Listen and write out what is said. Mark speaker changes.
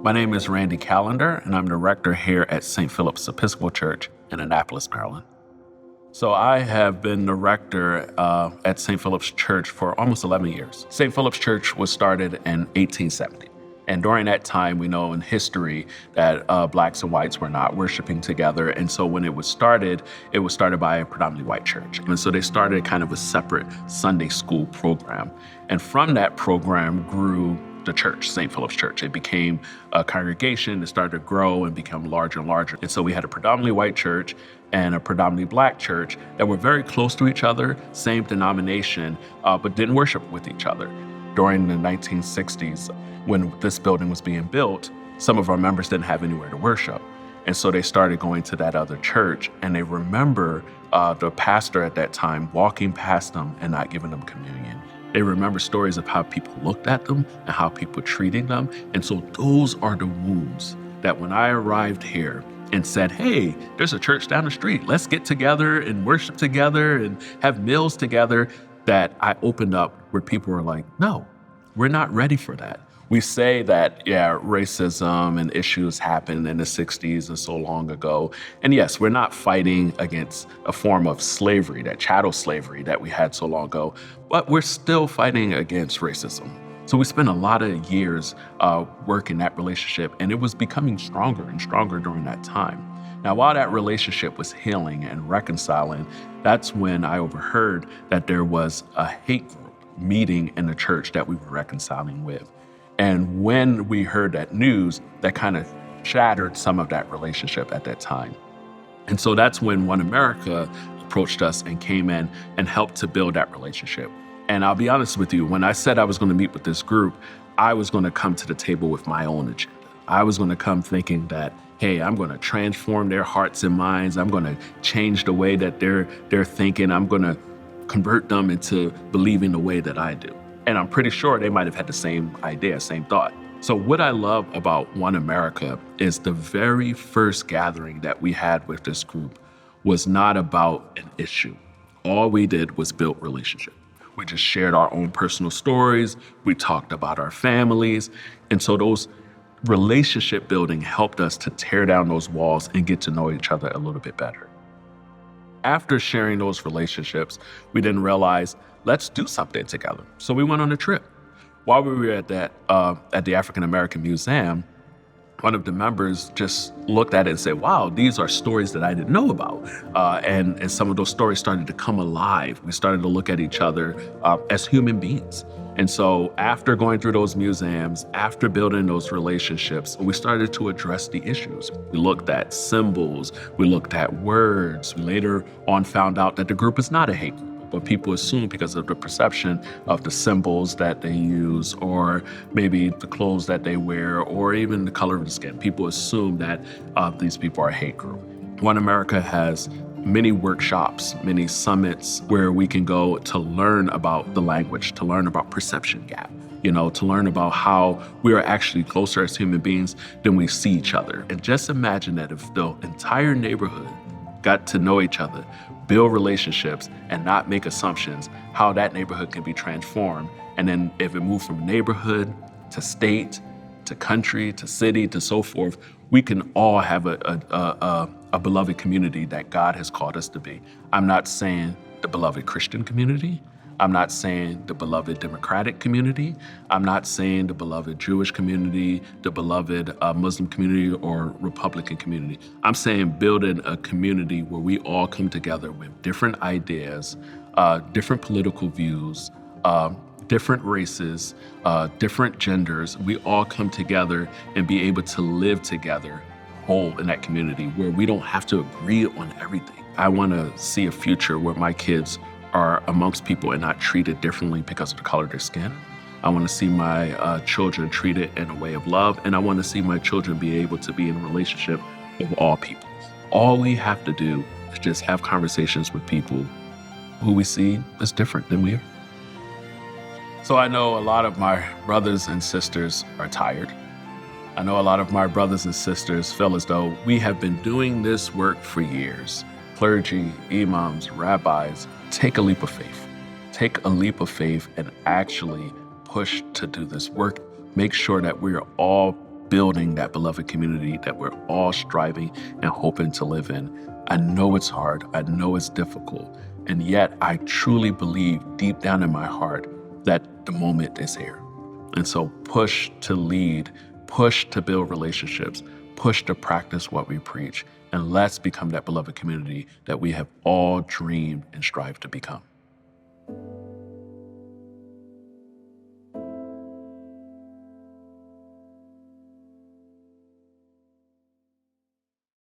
Speaker 1: My name is Randy Callender, and I'm the rector here at St. Philip's Episcopal Church in Annapolis, Maryland. So I have been the rector at St. Philip's Church for almost 11 years. St. Philip's Church was started in 1870. And during that time, we know in history that blacks and whites were not worshiping together. And so when it was started by a predominantly white church. And so they started kind of a separate Sunday school program. And from that program grew the church, St. Philip's Church. It became a congregation. It started to grow and become larger and larger. And so we had a predominantly white church and a predominantly black church that were very close to each other, same denomination, but didn't worship with each other. During the 1960s, when this building was being built, some of our members didn't have anywhere to worship. And so they started going to that other church, and they remember the pastor at that time walking past them and not giving them communion. They remember stories of how people looked at them and how people treated them. And so those are the wounds that when I arrived here and said, hey, there's a church down the street, let's get together and worship together and have meals together, that I opened up where people were like, no, we're not ready for that. We say that, racism and issues happened in the 60s and so long ago. And yes, we're not fighting against a form of slavery, that chattel slavery that we had so long ago, but we're still fighting against racism. So we spent a lot of years working that relationship, and it was becoming stronger and stronger during that time. Now, while that relationship was healing and reconciling, that's when I overheard that there was a hate group meeting in the church that we were reconciling with. And when we heard that news, that kind of shattered some of that relationship at that time. And so that's when One America approached us and came in and helped to build that relationship. And I'll be honest with you, when I said I was going to meet with this group, I was going to come to the table with my own agenda. I was going to come thinking that, hey, I'm going to transform their hearts and minds. I'm going to change the way that they're thinking. I'm going to convert them into believing the way that I do. And I'm pretty sure they might have had the same idea, same thought. So what I love about One America is the very first gathering that we had with this group was not about an issue. All we did was build relationship. We just shared our own personal stories. We talked about our families. And so those relationship building helped us to tear down those walls and get to know each other a little bit better. After sharing those relationships, we then realized, let's do something together. So we went on a trip. While we were at the African American Museum, one of the members just looked at it and said, wow, these are stories that I didn't know about. And some of those stories started to come alive. We started to look at each other as human beings. And so after going through those museums, after building those relationships, we started to address the issues. We looked at symbols, we looked at words. We later on found out that the group is not a hate group, but people assume because of the perception of the symbols that they use, or maybe the clothes that they wear, or even the color of the skin. People assume that these people are a hate group. One America has many workshops, many summits where we can go to learn about the language, to learn about perception gap, to learn about how we are actually closer as human beings than we see each other. And just imagine that if the entire neighborhood got to know each other, build relationships, and not make assumptions, how that neighborhood can be transformed. And then if it moved from neighborhood to state, to country, to city, to so forth, we can all have a beloved community that God has called us to be. I'm not saying the beloved Christian community. I'm not saying the beloved Democratic community. I'm not saying the beloved Jewish community, the beloved Muslim community, or Republican community. I'm saying building a community where we all come together with different ideas, different political views, different races, different genders. We all come together and be able to live together whole in that community where we don't have to agree on everything. I want to see a future where my kids are amongst people and not treated differently because of the color of their skin. I want to see my children treated in a way of love, and I want to see my children be able to be in a relationship with all people. All we have to do is just have conversations with people who we see as different than we are. So I know a lot of my brothers and sisters are tired. I know a lot of my brothers and sisters feel as though we have been doing this work for years. Clergy, imams, rabbis, take a leap of faith. Take a leap of faith and actually push to do this work. Make sure that we are all building that beloved community that we're all striving and hoping to live in. I know it's hard. I know it's difficult. And yet I truly believe deep down in my heart that the moment is here. And so push to lead, push to build relationships, push to practice what we preach, and let's become that beloved community that we have all dreamed and strived to become.